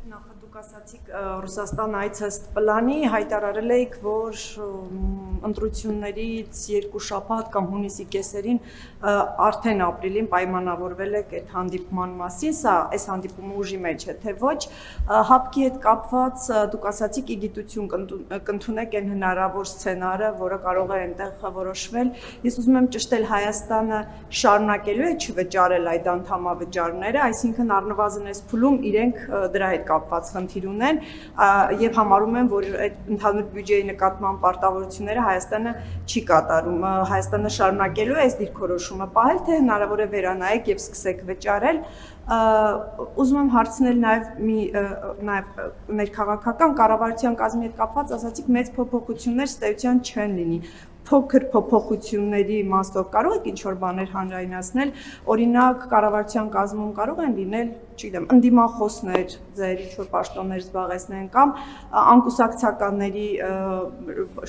Նախ դուք ասացիք Ռուսաստան այցեստ պլանի, հայտարարել եք, որ ընտրություններից 2 շաբաթ կամ հունիսի կեսերին արդեն ապրիլին պայմանավորվել եք այդ հանդիպման մասին, սա այս հանդիպումը ուժի մեջ է, թե ոչ, ՀԱՊԿ-ի հետ կապված դուք ասացիք իգիտություն կընդունեք այն հնարավոր սցենարը, որը կարող է այնտեղ որոշվել, ես ուզում եմ ճշտել Հայաստանը շարունակելու է չվճարել այդ անդամավճարները, այսինքն առնվազն այս փուլում իրենք դրա հետ կապված խնդիր ունեն եւ համարում են, որ այդ ընդհանուր բյուջեի նկատմամբ պարտավորությունները Հայաստանը չի կատարում։ Հայաստանը շարունակելու է այս դիրքորոշումը պահել, թե հնարավոր է վերանայեք եւ սկսեք վճարել։ Ուզում եմ հարցնել նաեւ ներքաղաքական կառավարության կազմի հետ կապված, ասացիք մեծ փոփոխություններ ստեյության չեն լինի։ Փոքր փոփոխությունների մասով կարող եք ինչ-որ բաներ հանրայնացնել, օրինակ կառավարության կազմում կարող են լինել, չգիտեմ, ընդդիմախոսներ, ձեր ինչ-որ պաշտոններ զբաղեցնեն կամ անկուսակցականների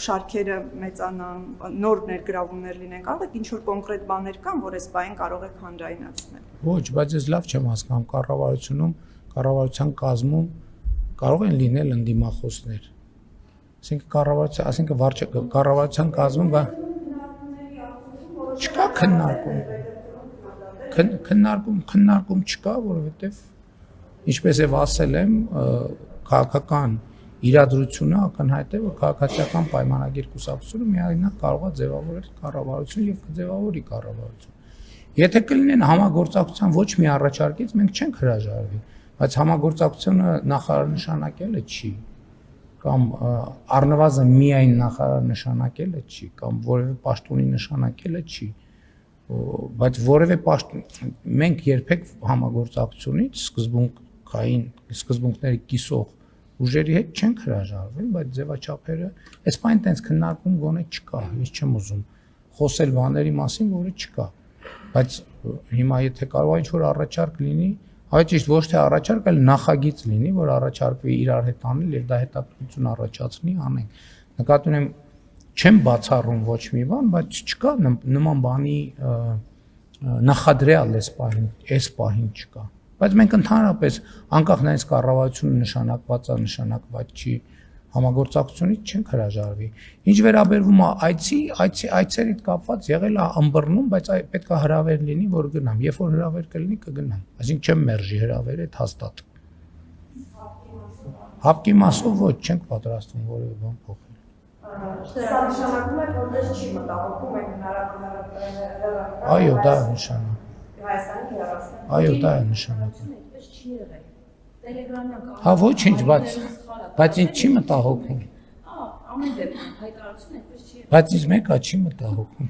շարքերը մեծանան, նոր ներգրավումներ լինեն, կարող եք ինչ-որ կոնկրետ բաներ կան, որ այս բանին կարող եք հանրայնացնել։ Ոչ, բայց ես լավ չեմ հասկանում, կառավարության կազմում կարող են լինել ընդդիմախոսներ։ Այսինքն կառավարության կազմում չկա քննարկում չկա, որովհետև ինչպես եւ ասել եմ, քաղաքական իրադրությունը ակնհայտ է, որ քաղաքացիական պայմանագիր կուսակցությունը միայնակ կարող է ձևավորել կառավարություն եւ կձևավորի կառավարություն։ Եթե կլինեն համագործակցության ոչ մի առաջարկից, մենք չենք հրաժարվի, բայց համագործակցությունը նախարարնշանակելը չի կամ առնվազն միայն նախարար նշանակելը չի կամ որևէ պաշտոնի նշանակելը չի, բայց որևէ պաշտոն մենք երբեք համագործակցությունից սկզբունքների կիսող ուժերի հետ չենք հրաժարվել, բայց ձևաչափերը այս բանը տենց քննարկում գոնե չկա, ես չեմ ուզում խոսել բաների մասին, որը չկա, բայց հիմա եթե կարող է ինչ-որ առաջարկ լինի, այդ ճիշտ ոչ թե առաջարկ, այլ նախագիծ լինի, որ առաջարկվի իրար հետ անել եւ դա հետաքրքրություն առաջացնի, անենք։ Նկատի ունեմ, չեմ բացառում ոչ մի բան, բայց չկա նման բանի նախադրյալ այս պահին չկա։ Բայց մենք ընդհանրապես անկախ նայած կառավարությունը նշանակված չի, համագործակցությունից չենք հրաժարվի։ Ինչ վերաբերվում է այցերիդ կապված եղել է ըմբռնում, բայց պետք է հրավեր լինի, որ գնամ։ Երբ որ հրավեր կլինի, կգնամ։ Այսինքն չեմ մերժի հրավերը, այդ հաստատ։ ՀԱՊԿ-ի մասով ոչ չենք պատրաստվում որևէ բան փոխել։ Սա նշանակում է, որ դες չի մտահոգում եք հնարավորինս։ Այո, դա է նշանակում։ Հայաստանի հեռացան։ Այո, դա է նշանակում։ Այդպես չի եղել։ Տելեգրամյան Հա ոչինչ, բայց ինձ չի մտահոգում։ Ամեն դեպքում հայտարարությունը այդպես չի եղել։ Բայց ինձ մեկը չի մտահոգում։